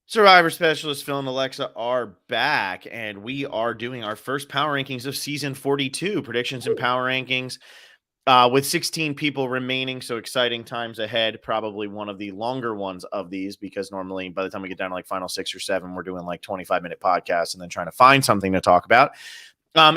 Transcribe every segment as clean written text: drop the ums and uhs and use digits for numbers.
Survivor Specialist Phil and Alexa are back, and we are doing our first power rankings of season 42, predictions and power rankings, with 16 people remaining. So exciting times ahead. Probably one of the longer ones of these, because normally by the time we get down to like final 6 or 7, we're doing like 25-minute podcasts and then trying to find something to talk about.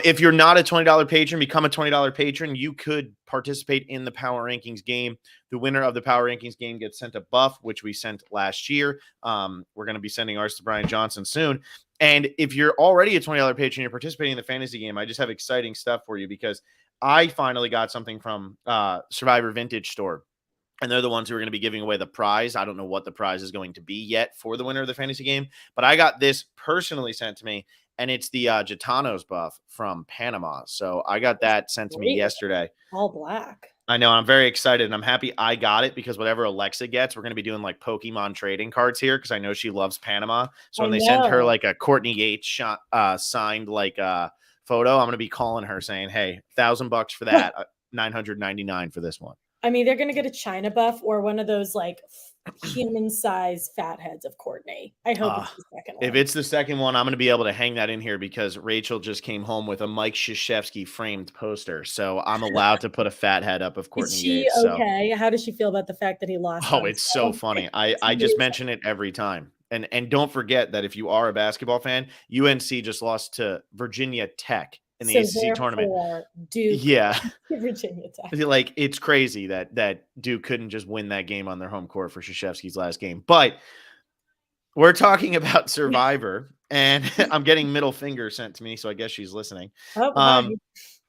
If you're not a $20 patron, become a $20 patron. You could participate in the Power Rankings game. The winner of the Power Rankings game gets sent a buff, which we sent last year. We're going to be sending ours to Brian Johnson soon. And if you're already a $20 patron, you're participating in the fantasy game, I just have exciting stuff for you, because I finally got something from Survivor Vintage Store. And they're the ones who are going to be giving away the prize. I don't know what the prize is going to be yet for the winner of the fantasy game, but I got this personally sent to me, and it's the Gitanos buff from Panama. So I got that sent to me yesterday. All black. I know. I'm very excited, and I'm happy I got it, because whatever Alexa gets, we're going to be doing like Pokemon trading cards here, because I know she loves Panama. So when they send her like a Courtney Yates shot, signed like photo, I'm going to be calling her saying, hey, $1,000 for that, $999 for this one. I mean, they're going to get a China buff or one of those like human-sized fat heads of Courtney. I hope it's the second one. If it's the second one, I'm going to be able to hang that in here, because Rachel just came home with a Mike Krzyzewski framed poster. So I'm allowed to put a fat head up of Courtney Yates. Okay. How does she feel about the fact that he lost? Oh, it's so funny. I just mention it every time. And don't forget that if you are a basketball fan, UNC just lost to Virginia Tech in the ACC tournament. Duke, yeah, Virginia Tech. Like, it's crazy that Duke couldn't just win that game on their home court for Krzyzewski's last game. But we're talking about Survivor, and I'm getting middle finger sent to me, so I guess she's listening.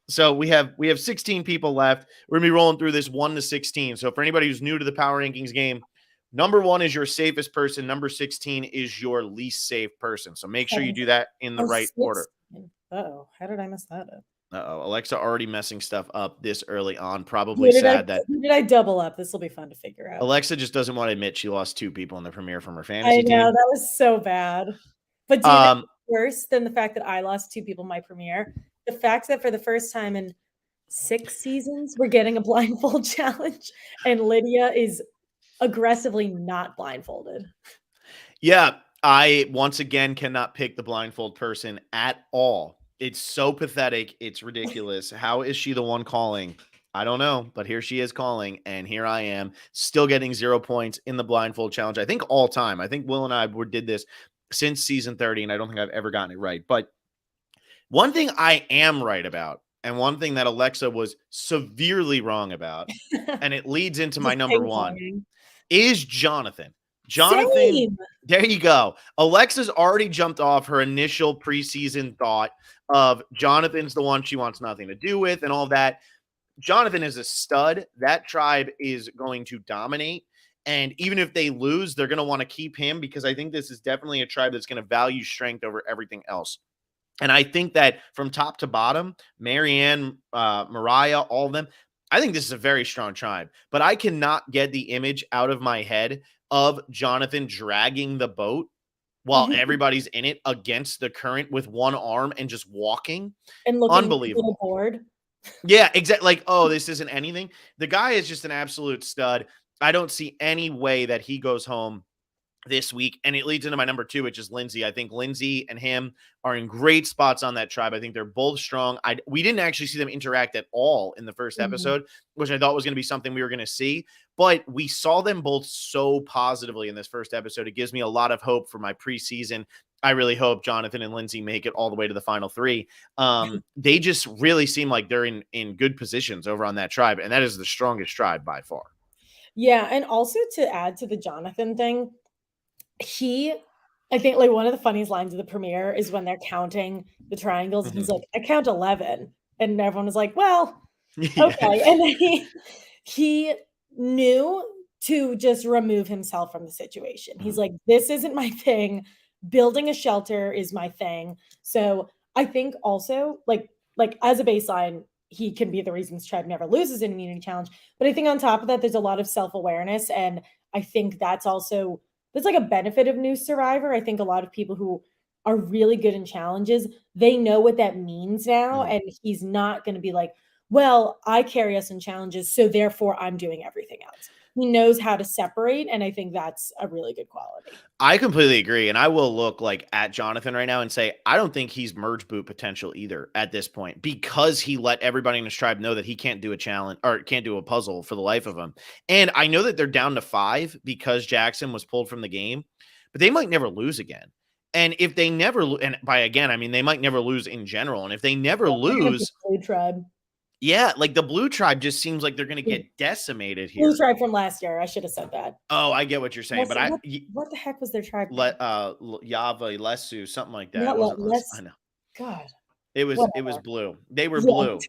So we have 16 people left. We're gonna be rolling through this 1 to 16. So for anybody who's new to the Power Rankings game, number 1 is your safest person. Number 16 is your least safe person. So make sure you do that in the right order. Oh, how did I mess that up? Alexa already messing stuff up this early on. Probably sad that. Did I double up? This will be fun to figure out. Alexa just doesn't want to admit she lost 2 people in the premiere from her fantasy team. I know, that was so bad. But do you know worse than the fact that I lost 2 people in my premiere? The fact that for the first time in 6 seasons, we're getting a blindfold challenge, and Lydia is aggressively not blindfolded. Yeah, I once again cannot pick the blindfold person at all. It's so pathetic. It's ridiculous. How is she the one calling? I don't know, but here she is calling, and here I am still getting 0 points in the blindfold challenge. I think all time. I think Will and I did this since season 30, and I don't think I've ever gotten it right. But one thing I am right about, and one thing that Alexa was severely wrong about, and it leads into my number 1, is Jonathan. Same. There you go. Alexa's already jumped off her initial preseason thought of Jonathan's the one she wants nothing to do with and all that. Jonathan is a stud. That tribe is going to dominate. And even if they lose, they're going to want to keep him, because I think this is definitely a tribe that's going to value strength over everything else. And I think that from top to bottom, Mariannne, Mariah, all of them, I think this is a very strong tribe. But I cannot get the image out of my head of Jonathan dragging the boat while everybody's in it against the current with one arm and just walking. And looking unbelievable. Bored. Yeah, exactly. Like, oh, this isn't anything. The guy is just an absolute stud. I don't see any way that he goes home this week. And it leads into my number 2, which is Lindsay. I think Lindsay and him are in great spots on that tribe. I think they're both strong. We didn't actually see them interact at all in the first episode, which I thought was going to be something we were going to see. But we saw them both so positively in this first episode. It gives me a lot of hope for my preseason. I really hope Jonathan and Lindsay make it all the way to the final 3. They just really seem like they're in good positions over on that tribe. And that is the strongest tribe by far. Yeah. And also to add to the Jonathan thing, I think like one of the funniest lines of the premiere is when they're counting the triangles, and he's like, I count 11. And everyone was like, well, okay. And then he knew to just remove himself from the situation. He's like, this isn't my thing. Building a shelter is my thing. So I think also like as a baseline, he can be the reason this tribe never loses an immunity challenge. But I think on top of that, there's a lot of self-awareness. And I think that's like a benefit of new Survivor. I think a lot of people who are really good in challenges, they know what that means now. And he's not going to be like, well, I carry us in challenges, so therefore I'm doing everything else. he knows how to separate, and I think that's a really good quality. I completely agree, and I will look like at Jonathan right now and say I don't think he's merge boot potential either at this point, because he let everybody in his tribe know that he can't do a challenge or can't do a puzzle for the life of him. And I know that they're down to 5 because Jackson was pulled from the game, but they might never lose again. And if they never, and by again I mean they might never lose in general. And if they never lose, Blue tribe. yeah, like the blue tribe just seems like they're going to get decimated here. Blue tribe from last year. I should have said that. Oh, I get what you're saying, but what the heck was their tribe? Yava, Lesu, something like that. I know. God, it was blue. They were blue.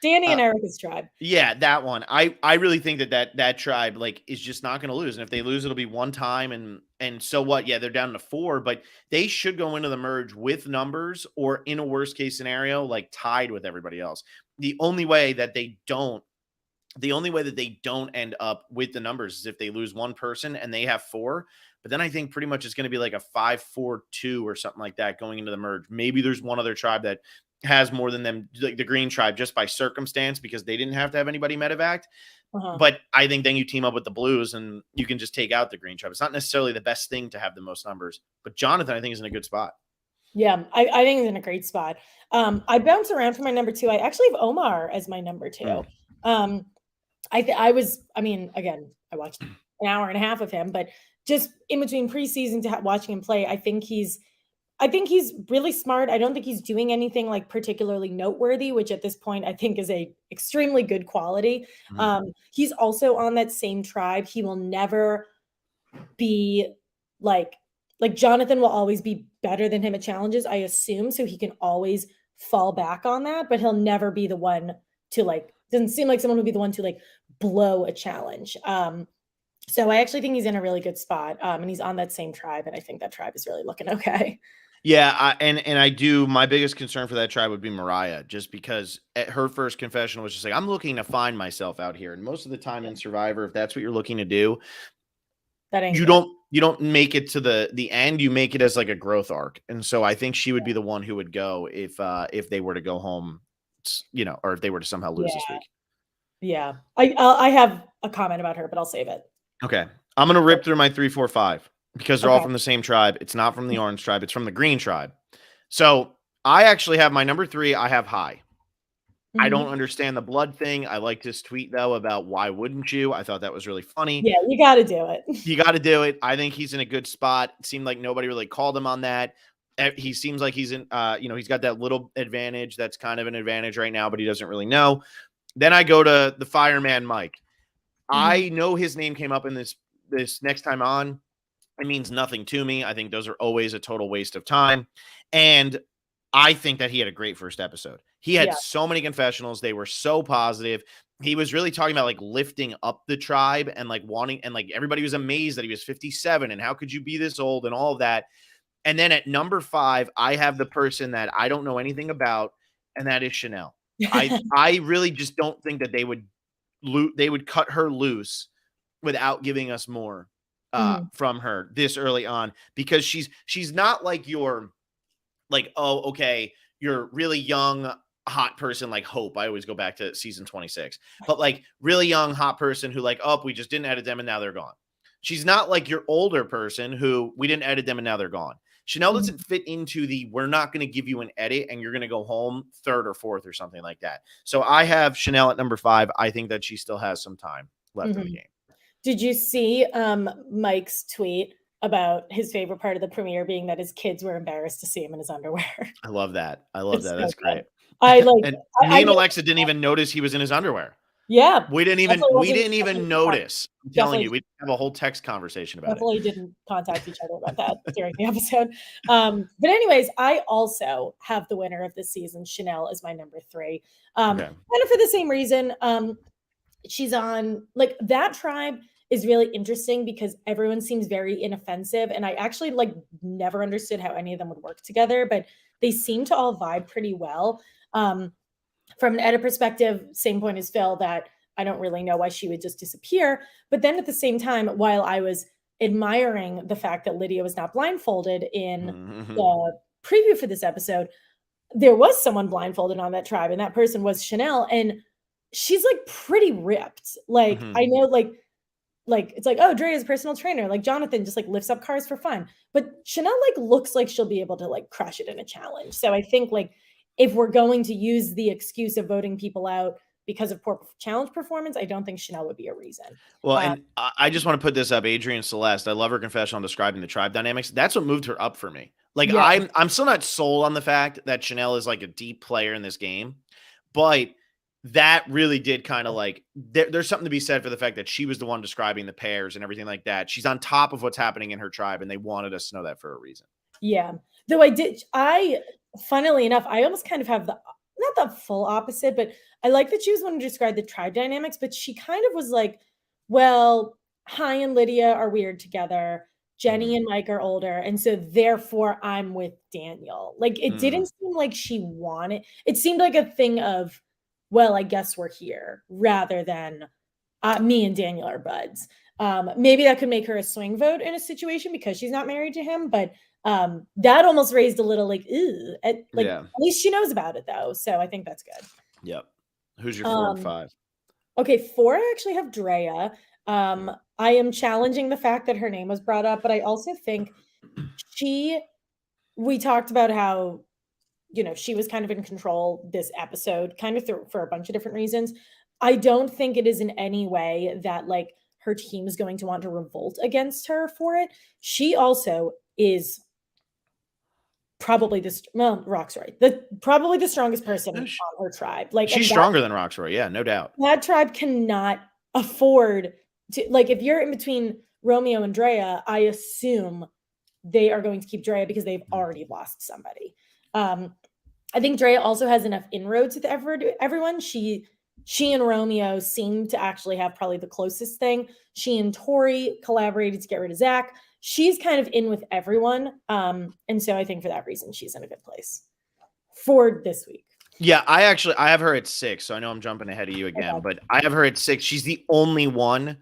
Danny and Erica's tribe. Yeah, that one. I really think that tribe like is just not going to lose, and if they lose, it'll be one time, and so what? Yeah, they're down to 4, but they should go into the merge with numbers, or in a worst case scenario, like tied with everybody else. The only way that they don't end up with the numbers is if they lose one person and they have 4. But then I think pretty much it's going to be like a 5-4-2 or something like that going into the merge. Maybe there's one other tribe that has more than them, like the green tribe, just by circumstance, because they didn't have to have anybody medevac. But I think then you team up with the blues and you can just take out the green tribe. It's not necessarily the best thing to have the most numbers, but Jonathan, I think, is in a good spot. Yeah, I think he's in a great spot. I bounce around for my number 2. I actually have Omar as my number 2. Again, I watched an hour and a half of him, but just in between preseason to watching him play, I think he's really smart. I don't think he's doing anything like particularly noteworthy, which at this point I think is a extremely good quality. He's also on that same tribe. He will never be like Jonathan will always be better than him at challenges, I assume. So he can always fall back on that, but he'll never be the one to doesn't seem like someone would be the one to blow a challenge. So I actually think he's in a really good spot. And he's on that same tribe. And I think that tribe is really looking okay. Yeah, and I do. My biggest concern for that tribe would be Mariah, just because at her first confessional was just like, I'm looking to find myself out here. And most of the time in Survivor, if that's what you're looking to do, that ain't you don't make it to the end. You make it as like a growth arc. And so I think she would be the one who would go if they were to go home, or if they were to somehow lose this week. Yeah, I have a comment about her, but I'll save it. Okay, I'm gonna rip through my 3, 4, 5 because they're all from the same tribe. It's not from the orange tribe. It's from the green tribe. So I actually have my number 3. I have High. I don't understand the blood thing. I like this tweet though about why wouldn't you? I thought that was really funny. Yeah, you got to do it. You got to do it. I think he's in a good spot. It seemed like nobody really called him on that. He seems like he's in, he's got that little advantage. That's kind of an advantage right now, but he doesn't really know. Then I go to the fireman, Mike. I know his name came up in this next time on. It means nothing to me. I think those are always a total waste of time. And I think that he had a great first episode. He had so many confessionals. They were so positive. He was really talking about lifting up the tribe and wanting, and everybody was amazed that he was 57 and how could you be this old and all of that. And then at number 5, I have the person that I don't know anything about, and that is Chanel. I really just don't think that they would cut her loose without giving us more from her this early on, because she's not like your oh, okay, you're really young, hot person like Hope. I always go back to season 26, but really young, hot person who we just didn't edit them and now they're gone. She's not like your older person who we didn't edit them and now they're gone. Chanel doesn't fit into we're not going to give you an edit and you're going to go home 3rd or 4th or something like that. So I have Chanel at number 5. I think that she still has some time left in the game. Did you see Mike's tweet about his favorite part of the premiere being that his kids were embarrassed to see him in his underwear? I love that. That's so great. Me and Alexa didn't even notice he was in his underwear. Yeah, we didn't even notice. I'm telling you, we have a whole text conversation about definitely it. Didn't contact each other about that during the episode. But anyways, I also have the winner of this season, Chanel, as my number 3. Kind of for the same reason. She's on that tribe is really interesting because everyone seems very inoffensive, and I actually never understood how any of them would work together, but they seem to all vibe pretty well. From an edit perspective, same point as Phil, that I don't really know why she would just disappear. But then at the same time, while I was admiring the fact that Lydia was not blindfolded in the preview for this episode, there was someone blindfolded on that tribe, and that person was Chanel, and she's pretty ripped. I know like, it's like, oh, Drea's personal trainer. Like Jonathan just like lifts up cars for fun. But Chanel like looks like she'll be able to like crush it in a challenge. So I think like if we're going to use the excuse of voting people out because of poor challenge performance, I don't think Chanel would be a reason. Well, and I just want to put this up. Adrienne Celeste, I love her confession on describing the tribe dynamics. That's what moved her up for me. Like Yeah. I'm still not sold on the fact that Chanel is like a deep player in this game, but that really did kind of like there's something to be said for the fact that she was the one describing the pairs and everything like that. She's on top of what's happening in her tribe, and they wanted us to know that for a reason. Yeah. Though funnily enough, I almost kind of have not the full opposite, but I like that she was one to describe the tribe dynamics, but she kind of was like, well, Hai and Lydia are weird together. Jenny and Mike are older. And so therefore I'm with Daniel. Like it didn't seem like she wanted, it seemed like a thing of, well, I guess we're here rather than me and Daniel are buds. Maybe that could make her a swing vote in a situation because she's not married to him, but that almost raised a little like, ew, at least she knows about it though. So I think that's good. Yep. Who's your 4 and 5? Okay, 4, I actually have Drea. I am challenging the fact that her name was brought up, but I also think we talked about how, you know, she was kind of in control this episode, kind of for a bunch of different reasons. I don't think it is in any way that like her team is going to want to revolt against her for it. She also is probably Rock's right. Probably the strongest person on her tribe. Like she's stronger than Rock's right. Yeah, no doubt. That tribe cannot afford to, like, if you're in between Romeo and Drea, I assume they are going to keep Drea because they've already lost somebody. I think Drea also has enough inroads with everyone. She and Romeo seem to actually have probably the closest thing. She and Tori collaborated to get rid of Zach. She's kind of in with everyone. And so I think for that reason, she's in a good place for this week. Yeah, I have her at 6, so I know I'm jumping ahead of you again, but I have her at 6. She's the only one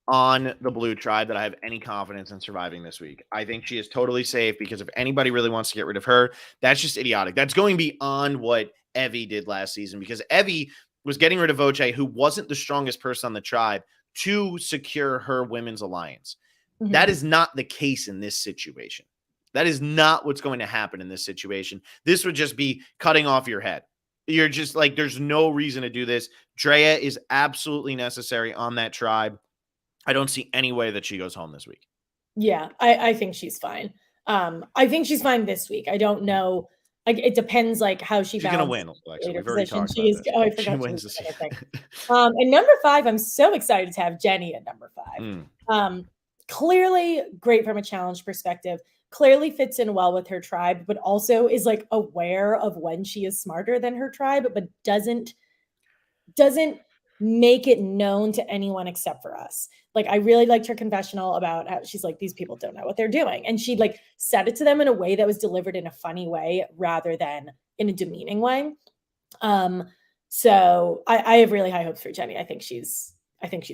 on the blue tribe that I have any confidence in surviving this week. I think she is totally safe because if anybody really wants to get rid of her, that's just idiotic. That's going beyond what Evie did last season because Evie was getting rid of Voce, who wasn't the strongest person on the tribe, to secure her women's alliance. Mm-hmm. That is not the case in this situation. That is not what's going to happen in this situation. This would just be cutting off your head. You're just like, there's no reason to do this. Drea is absolutely necessary on that tribe. I don't see any way that she goes home this week. Yeah, I think she's fine. I think she's fine this week. I don't know. Like, it depends, like, how she's going to win, Alexa. We've already talked about this. I forgot she wins this week. And number 5, I'm so excited to have Jenny at number 5. Clearly great from a challenge perspective. Clearly fits in well with her tribe, but also is like aware of when she is smarter than her tribe, but doesn't make it known to anyone except for us. Like, I really liked her confessional about how she's like, these people don't know what they're doing. And she like said it to them in a way that was delivered in a funny way rather than in a demeaning way. So I have really high hopes for Jenny. I think she's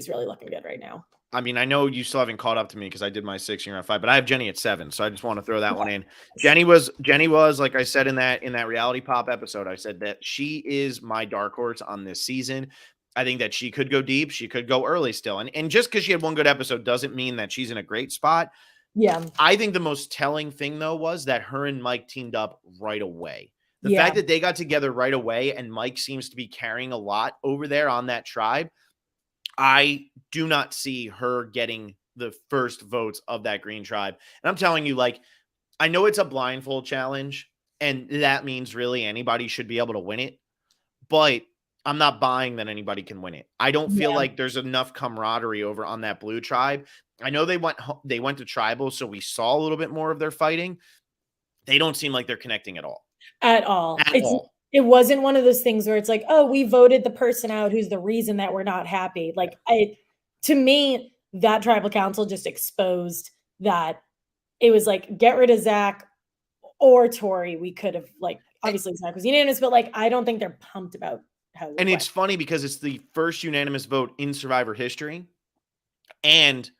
really looking good right now. I mean, I know you still haven't caught up to me because I did my 6 and you're at 5, but I have Jenny at 7, so I just want to throw that one in. Jenny was, like I said in that reality pop episode, I said that she is my dark horse on this season. I think that she could go deep, she could go early still, and just because she had one good episode doesn't mean that she's in a great spot. Yeah, I think the most telling thing though was that her and Mike teamed up right away. The fact that they got together right away, and Mike seems to be carrying a lot over there on that tribe. I do not see her getting the first votes of that green tribe. And I'm telling you, like, I know it's a blindfold challenge, and that means really anybody should be able to win it. But I'm not buying that anybody can win it. I don't feel like there's enough camaraderie over on that blue tribe. I know they went to tribal, so we saw a little bit more of their fighting. They don't seem like they're connecting at all. At all. It wasn't one of those things where it's like, oh, we voted the person out who's the reason that we're not happy. Like, to me, that tribal council just exposed that it was like, get rid of Zach or Tori. We could have, like, obviously Zach was unanimous, but like, I don't think they're pumped about how it went. It's funny because it's the first unanimous vote in Survivor history. And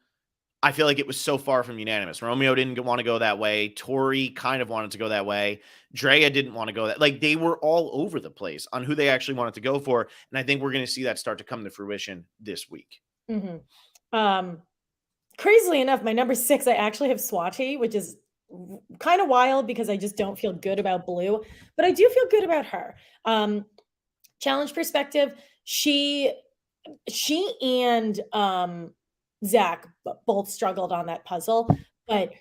I feel like it was so far from unanimous. Romeo didn't want to go that way. Tori kind of wanted to go that way. Drea didn't want to go that. Like, they were all over the place on who they actually wanted to go for. And I think we're going to see that start to come to fruition this week. Mm-hmm. Crazily enough, my number 6, I actually have Swati, which is kind of wild because I just don't feel good about Blue, but I do feel good about her. Challenge perspective, she and Zach both struggled on that puzzle, but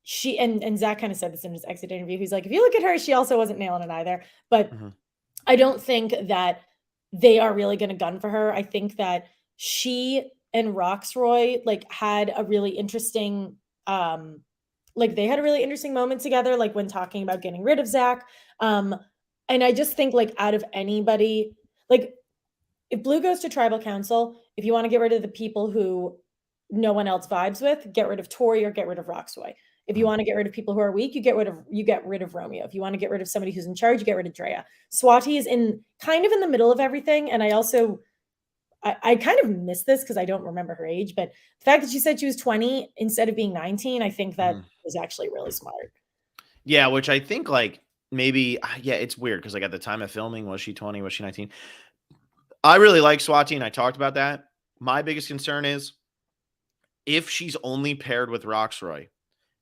she and Zach kind of said this in his exit interview. He's like, if you look at her, she also wasn't nailing it either. But I don't think that they are really going to gun for her. I think that she and Roxroy like had a really interesting they had a really interesting moment together, like when talking about getting rid of Zach. And I just think like out of anybody, like if Blue goes to tribal council, if you want to get rid of the people who no one else vibes with, get rid of Tori or get rid of Roxroy. If you want to get rid of people who are weak, you get rid of Romeo. If you want to get rid of somebody who's in charge, you get rid of Drea. Swati is kind of in the middle of everything. And I also I kind of miss this because I don't remember her age, but the fact that she said she was 20 instead of being 19, I think that was actually really smart. Yeah, which I think like maybe it's weird because like at the time of filming, was she 20? Was she 19? I really like Swati, and I talked about that. My biggest concern is if she's only paired with Roxroy,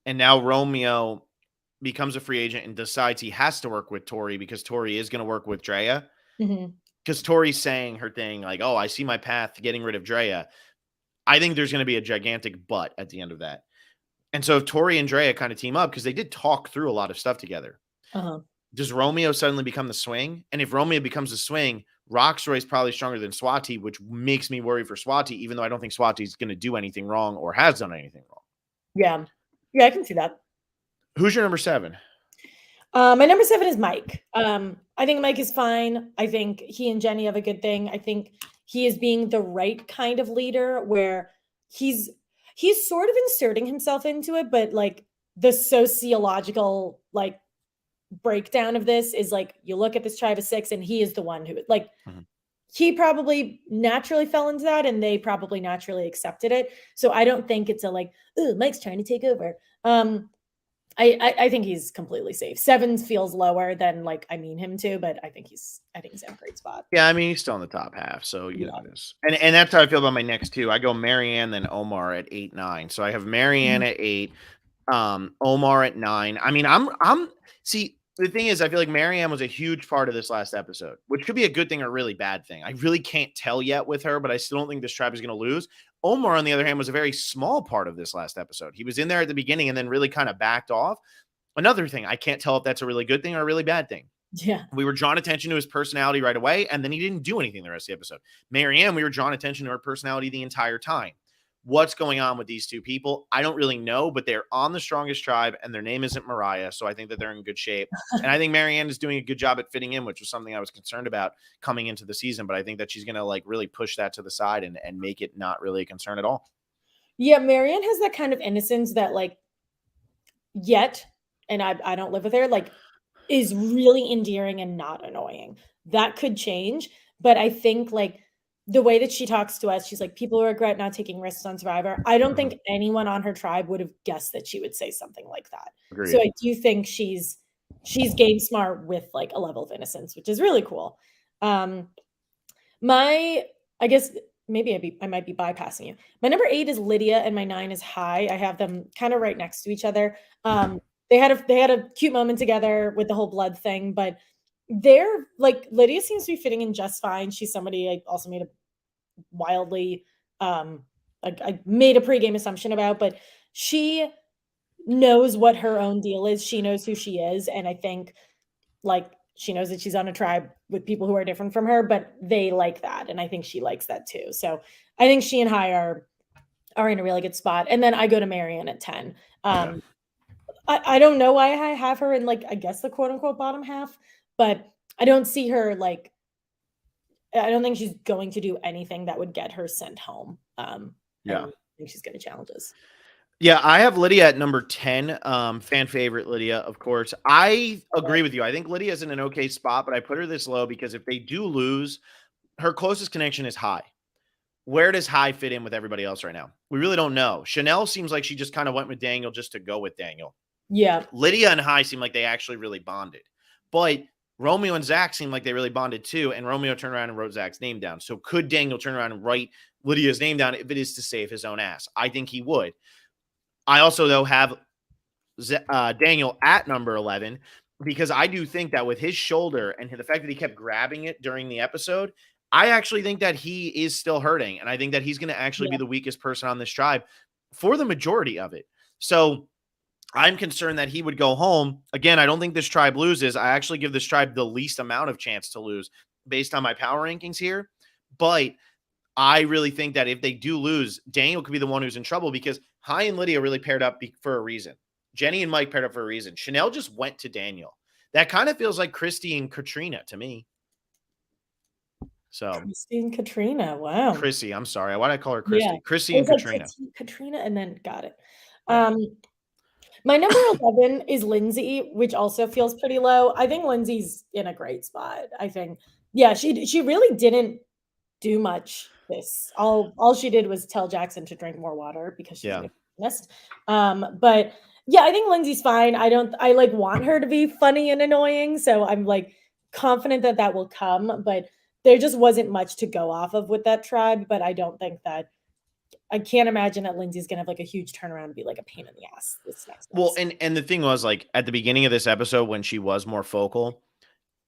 and now Romeo becomes a free agent and decides he has to work with Tori because Tori is going to work with Drea. Because Tori's saying her thing like, oh, I see my path to getting rid of Drea. I think there's going to be a gigantic but at the end of that. And so if Tori and Drea kind of team up, because they did talk through a lot of stuff together, does Romeo suddenly become the swing? And if Romeo becomes the swing, Roxroy is probably stronger than Swati, which makes me worry for Swati, even though I don't think Swati's going to do anything wrong or has done anything wrong. Yeah. Yeah, I can see that. Who's your number 7? My number 7 is Mike. I think Mike is fine. I think he and Jenny have a good thing. I think he is being the right kind of leader where he's sort of inserting himself into it, but like the sociological like breakdown of this is like you look at this tribe of 6 and he is the one who like he probably naturally fell into that and they probably naturally accepted it. So I don't think it's a like, oh, Mike's trying to take over. I think he's completely safe. 7 feels lower than like I mean him to, but I think he's in a great spot. Yeah, I mean he's still in the top half, so you know this. And that's how I feel about my next 2. I go Mariannne then Omar at 8, 9. So I have Mariannne at 8, Omar at 9. I mean, I'm see the thing is I feel like Mariannne was a huge part of this last episode, which could be a good thing or a really bad thing. I really can't tell yet with her, but I still don't think this tribe is going to lose. Omar, on the other hand, was a very small part of this last episode. He was in there at the beginning and then really kind of backed off. Another thing, I can't tell if that's a really good thing or a really bad thing. Yeah. We were drawn attention to his personality right away, and then he didn't do anything the rest of the episode. Mariannne, we were drawn attention to her personality the entire time. What's going on with these 2 people? I don't really know, but they're on the strongest tribe, and their name isn't Mariah, so I think that they're in good shape. And I think Mariannne is doing a good job at fitting in, which was something I was concerned about coming into the season, but I think that she's going to like really push that to the side and make it not really a concern at all. Yeah, Mariannne has that kind of innocence that like yet, and I don't live with her, like is really endearing and not annoying. That could change, but I think like the way that she talks to us, she's like, people who regret not taking risks on Survivor. I don't think anyone on her tribe would have guessed that she would say something like that. Agreed. So I do think she's game smart with like a level of innocence, which is really cool. I guess maybe I might be bypassing you. My number 8 is Lydia and my 9 is Hai. I have them kind of right next to each other. They had a cute moment together with the whole blood thing, but they're like Lydia seems to be fitting in just fine. She's somebody I also made a wildly I made a pregame assumption about, but she knows what her own deal is. She knows who she is, and I think like she knows that she's on a tribe with people who are different from her, but they like that, and I think she likes that too. So I think she and Hai are in a really good spot. And then I go to Mariannne at 10. I don't know why I have her in like I guess the quote unquote bottom half, but I don't see her like I don't think she's going to do anything that would get her sent home. I think she's going to challenge us. Yeah, I have Lydia at number 10. Fan favorite Lydia, of course. I agree with you. I think Lydia's in an okay spot, but I put her this low because if they do lose, her closest connection is Hai. Where does Hai fit in with everybody else right now? We really don't know. Chanel seems like she just kind of went with Daniel just to go with Daniel. Yeah. Lydia and Hai seem like they actually really bonded. But Romeo and Zach seem like they really bonded too, and Romeo turned around and wrote Zach's name down. So could Daniel turn around and write Lydia's name down if it is to save his own ass. I think he would. I also, though, have Daniel at number 11 because I do think that with his shoulder and the fact that he kept grabbing it during the episode, I actually think that he is still hurting. And I think that he's going to actually be the weakest person on this tribe for the majority of it. So I'm concerned that he would go home. Again, I don't think this tribe loses. I actually give this tribe the least amount of chance to lose based on my power rankings here. But I really think that if they do lose, Daniel could be the one who's in trouble because Hai and Lydia really paired up for a reason. Jenny and Mike paired up for a reason. Chanel just went to Daniel. That kind of feels like Christy and Katrina to me. So Christy and Katrina. Wow. Chrissy, I'm sorry. Why did I call her Christy? Yeah. Chrissy and Katrina. Katrina, and then got it. Yeah. My number 11 is Lindsay, which also feels pretty low. I think Lindsay's in a great spot. I think, yeah, she really didn't do much. All she did was tell Jackson to drink more water because she's missed. But yeah, I think Lindsay's fine. I like want her to be funny and annoying, so I'm like confident that will come. But there just wasn't much to go off of with that tribe. But I don't think that. I can't imagine that Lindsay's gonna have like a huge turnaround and be like a pain in the ass this next. Well, and the thing was, like, at the beginning of this episode when she was more vocal,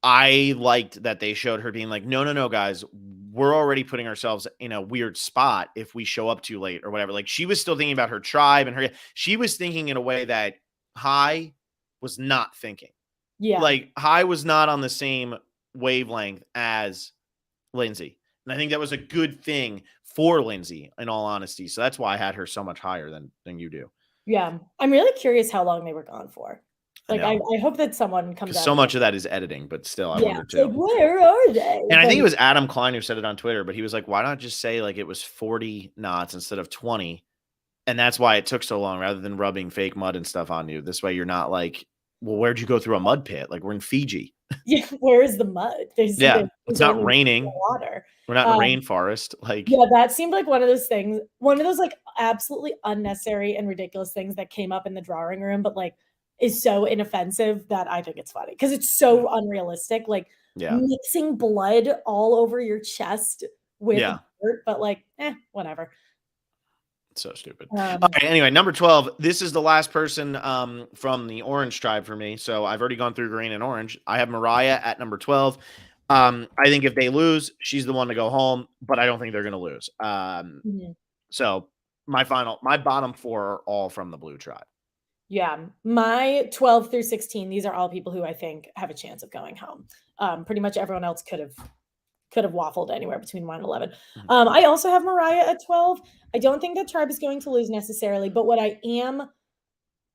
I liked that they showed her being like, no, guys, we're already putting ourselves in a weird spot if we show up too late or whatever. Like, she was still thinking about her tribe and she was thinking in a way that Hai was not thinking. Yeah. Like, Hai was not on the same wavelength as Lindsay. And I think that was a good thing for Lindsay, in all honesty. So that's why I had her so much higher than you do. Yeah. I'm really curious how long they were gone for. Like, I hope that someone comes out. So much of that is editing, but still, I wonder too. Like, where are they? And I think it was Adam Klein who said it on Twitter, but he was like, why not just say like it was 40 knots instead of 20? And that's why it took so long rather than rubbing fake mud and stuff on you. This way you're not like, well, where'd you go through a mud pit? Like, we're in Fiji. Yeah, where is the mud? It's not raining. Water. We're not in a rainforest. Like, yeah, that seemed like one of those things, one of those like absolutely unnecessary and ridiculous things that came up in the drawing room, but like is so inoffensive that I think it's funny because it's so unrealistic. Like mixing blood all over your chest with dirt, but like, whatever. So stupid. All right, anyway, number 12. This is the last person from the orange tribe for me. So I've already gone through green and orange. I have Mariah at number 12. I think if they lose, she's the one to go home, but I don't think they're going to lose. So my bottom four are all from the blue tribe. Yeah, my 12 through 16, these are all people who I think have a chance of going home. Pretty much everyone else could have waffled anywhere between 1 and 11. I also have Mariah at 12. I don't think that tribe is going to lose necessarily, but what I even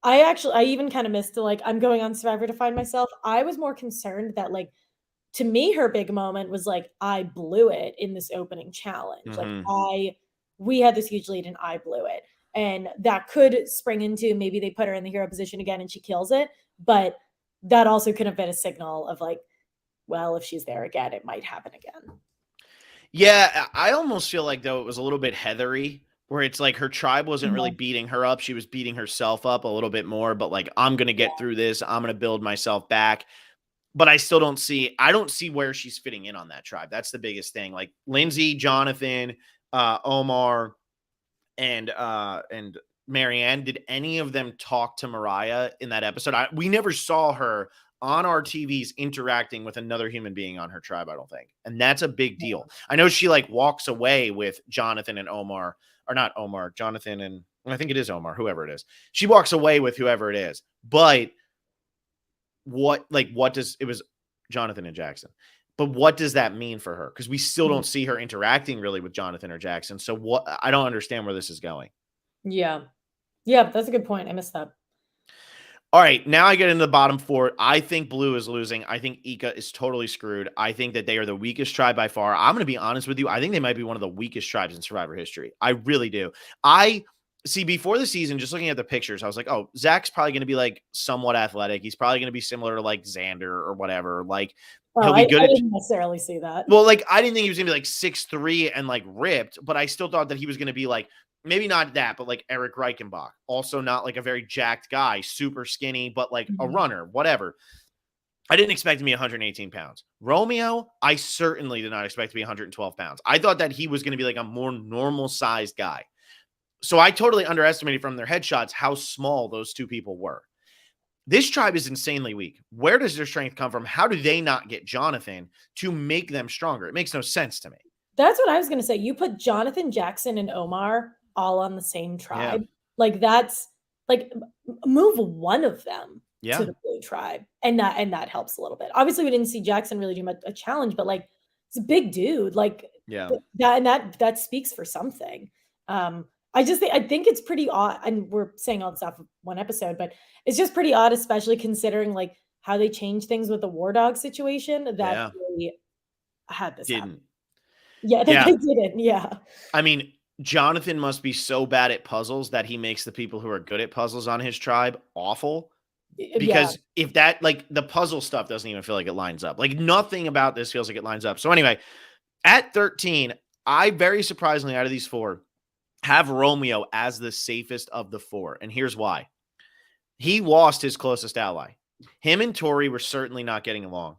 kind of missed like, I'm going on Survivor to find myself. I was more concerned that like, to me, her big moment was like, I blew it in this opening challenge. Like we had this huge lead and I blew it. And that could spring into maybe they put her in the hero position again and she kills it. But that also could have been a signal of like, well, if she's there again, it might happen again. Yeah, I almost feel like, though, it was a little bit Heathery, where it's like her tribe wasn't really beating her up. She was beating herself up a little bit more, but like, I'm going to get through this. I'm going to build myself back. But I still don't see where she's fitting in on that tribe. That's the biggest thing. Like Lindsay, Jonathan, Omar, and Mariannne, did any of them talk to Mariah in that episode? We never saw her on our TVs interacting with another human being on her tribe, I don't think. And that's a big deal. I know she like walks away with Jonathan and Omar, or not Omar, Jonathan and I think it is Omar, whoever it is. She walks away with whoever it is. But it was Jonathan and Jackson. But what does that mean for her? Because we still don't see her interacting really with Jonathan or Jackson. So I don't understand where this is going. Yeah. Yeah, that's a good point. I missed that. All right, now I get into the bottom four. I think blue is losing. I think Ika is totally screwed. I think that they are the weakest tribe by far. I'm going to be honest with you. I think they might be one of the weakest tribes in Survivor history. I really do. I see before the season, just looking at the pictures, I was like, oh, Zach's probably going to be like somewhat athletic. He's probably going to be similar to like Xander or whatever. Like, he'll be good. I didn't necessarily see that. Well, like, I didn't think he was going to be like 6'3" and like ripped, but I still thought that he was going to be like, maybe not that, but like Eric Reichenbach, also not like a very jacked guy, super skinny, but like a runner, whatever. I didn't expect to be 118 pounds. Romeo, I certainly did not expect to be 112 pounds. I thought that he was going to be like a more normal sized guy. So I totally underestimated from their headshots how small those two people were. This tribe is insanely weak. Where does their strength come from? How do they not get Jonathan to make them stronger? It makes no sense to me. That's what I was going to say. You put Jonathan, Jackson, and Omar all on the same tribe. Yeah. Like that's like move one of them Yeah. to the blue tribe, and that helps a little bit. Obviously, we didn't see Jackson really do a challenge, but like he's a big dude. Like Yeah. that speaks for something. I think it's pretty odd, and we're saying all this off of one episode, but it's just pretty odd, especially considering like how they changed things with the War Dog situation that they had this happen. Yeah, they didn't. Yeah. I mean, Jonathan must be so bad at puzzles that he makes the people who are good at puzzles on his tribe awful. Because if that, like, the puzzle stuff doesn't even feel like it lines up. Like, nothing about this feels like it lines up. So anyway, at 13, I very surprisingly, out of these four, have Romeo as the safest of the four. And here's why. He lost his closest ally. Him and Tori were certainly not getting along.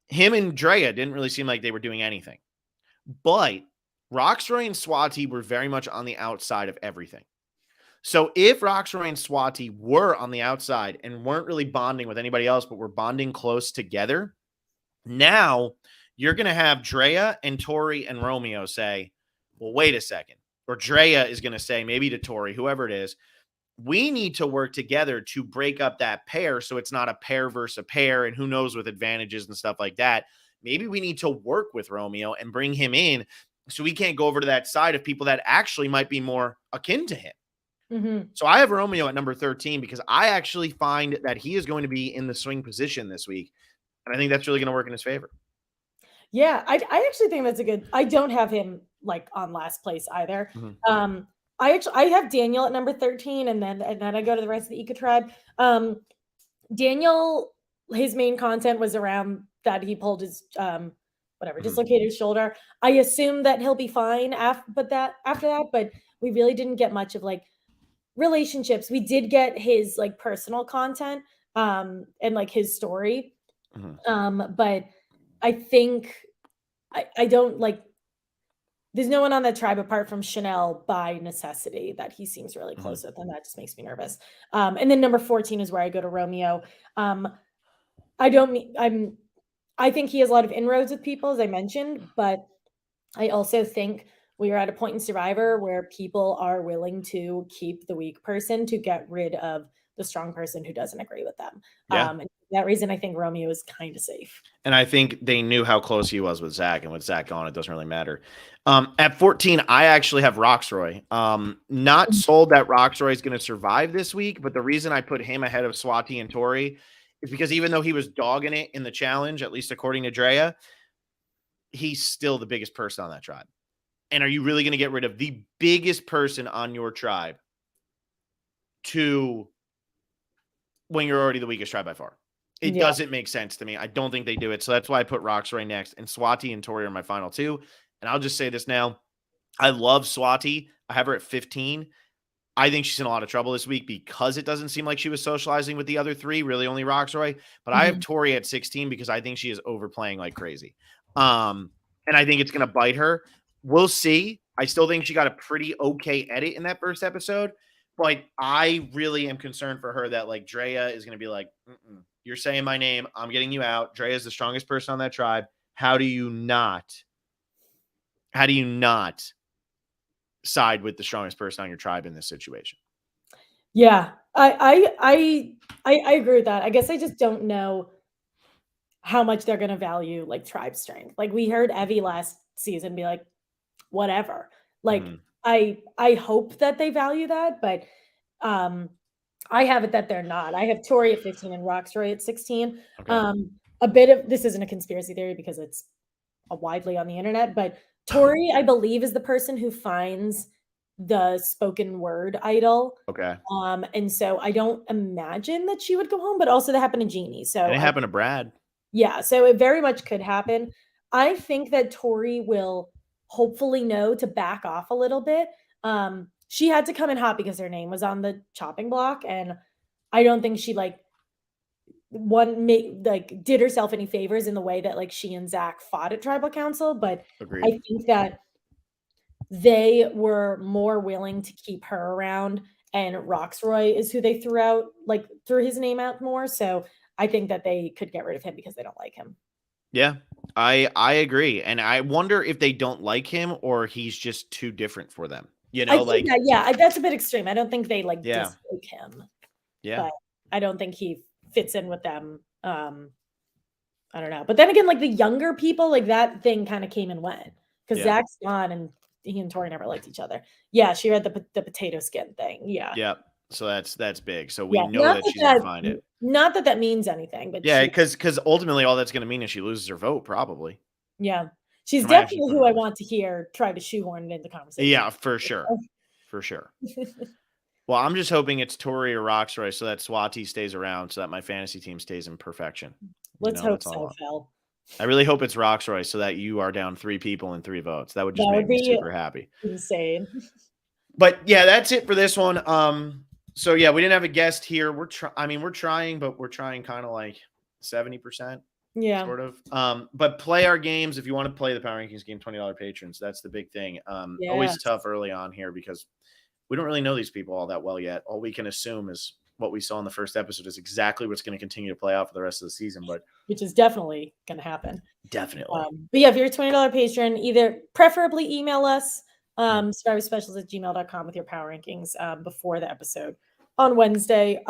Him and Drea didn't really seem like they were doing anything. But Roxroy and Swati were very much on the outside of everything. So if Roxroy and Swati were on the outside and weren't really bonding with anybody else, but were bonding close together, now you're going to have Drea and Tori and Romeo say, well, wait a second. Or Drea is going to say, maybe to Tori, whoever it is, we need to work together to break up that pair so it's not a pair versus a pair, and who knows, with advantages and stuff like that. Maybe we need to work with Romeo and bring him in so we can't go over to that side of people that actually might be more akin to him. Mm-hmm. So I have Romeo at number 13 because I actually find that he is going to be in the swing position this week. And I think that's really going to work in his favor. Yeah, I actually think that's a good. I don't have him like on last place either. Mm-hmm. I have Daniel at number 13, and then I go to the rest of the Ika tribe. Daniel, his main content was around that he pulled his dislocated his shoulder. I assume that he'll be fine after that, but we really didn't get much of like relationships. We did get his like personal content and like his story. But I think I don't like, there's no one on that tribe apart from Chanel by necessity that he seems really close with, and that just makes me nervous. And then number 14 is where I go to Romeo. I think he has a lot of inroads with people, as I mentioned, but I also think we are at a point in Survivor where people are willing to keep the weak person to get rid of the strong person who doesn't agree with them. And for that reason, I think Romeo is kind of safe. And I think they knew how close he was with Zach, and with Zach gone, it doesn't really matter. At 14, I actually have Roxroy. Not sold that Roxroy is going to survive this week, but the reason I put him ahead of Swati and Tori is because even though he was dogging it in the challenge, at least according to Drea, he's still the biggest person on that tribe. And are you really going to get rid of the biggest person on your tribe when you're already the weakest tribe by far? It doesn't make sense to me. I don't think they do it. So that's why I put Roxroy next. And Swati and Tori are my final two. And I'll just say this now. I love Swati. I have her at 15. I think she's in a lot of trouble this week because it doesn't seem like she was socializing with the other three, really only Roxroy. But I have Tori at 16 because I think she is overplaying like crazy. And I think it's going to bite her. We'll see. I still think she got a pretty okay edit in that first episode. But I really am concerned for her that like Drea is going to be like, you're saying my name. I'm getting you out. Drea is the strongest person on that tribe. How do you not side with the strongest person on your tribe in this situation? Yeah, I agree with that. I guess I just don't know how much they're going to value like tribe strength. Like we heard Evie last season be like, whatever. Like I hope that they value that, but I have it that they're not. I have Tori at 15 and Roxroy at 16. Okay. A bit of this isn't a conspiracy theory because it's widely on the internet, but Tori, I believe, is the person who finds the spoken word idol. Okay. And so I don't imagine that she would go home, but also that happened to Jeannie. So it happened to Brad. Yeah, so it very much could happen. I think that Tori will hopefully know to back off a little bit. She had to come in hot because her name was on the chopping block, and I don't think she like did herself any favors in the way that like she and Zach fought at tribal council, but Agreed. I think that they were more willing to keep her around, and Roxroy is who they threw his name out more. So I think that they could get rid of him because they don't like him. Yeah, I agree. And I wonder if they don't like him or he's just too different for them. You know, like that's a bit extreme. I don't think they dislike him. Yeah. But I don't think he fits in with them. I don't know. But then again, like the younger people, like that thing kind of came and went because Zach's gone and he and Tori never liked each other. Yeah, she read the potato skin thing. Yeah. Yep. So that's big. So we know that she's gonna find it. Not that means anything, but yeah, because ultimately all that's gonna mean is she loses her vote, probably. Yeah. She's definitely who I want to hear try to shoehorn it into conversation. Yeah, for sure. For sure. Well, I'm just hoping it's Tori or Roxroy so that Swati stays around so that my fantasy team stays in perfection. Let's hope so, Phil. I really hope it's Roxroy so that you are down 3 people and 3 votes. That would just make me super happy. Insane. But yeah, that's it for this one. So yeah, we didn't have a guest here. We're trying, but we're trying kind of like 70%. Yeah. Sort of. But play our games if you want to play the Power Rankings game, $20 patrons. That's the big thing. Always tough early on here because we don't really know these people all that well yet. All we can assume is what we saw in the first episode is exactly what's going to continue to play out for the rest of the season, but which is definitely going to happen. Definitely. But yeah, if you're a $20 patron, either preferably email us, survivorspecials@gmail.com with your power rankings before the episode on Wednesday,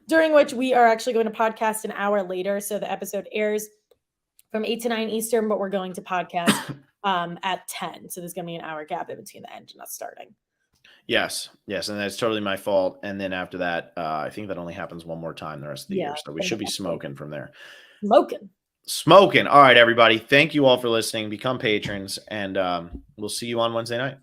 during which we are actually going to podcast an hour later. So the episode airs from 8 to 9 Eastern, but we're going to podcast at 10. So there's going to be an hour gap in between the end and us starting. Yes. And that's totally my fault. And then after that, I think that only happens one more time the rest of the year. So we should be smoking from there. Smoking. All right, everybody. Thank you all for listening. Become patrons, and we'll see you on Wednesday night.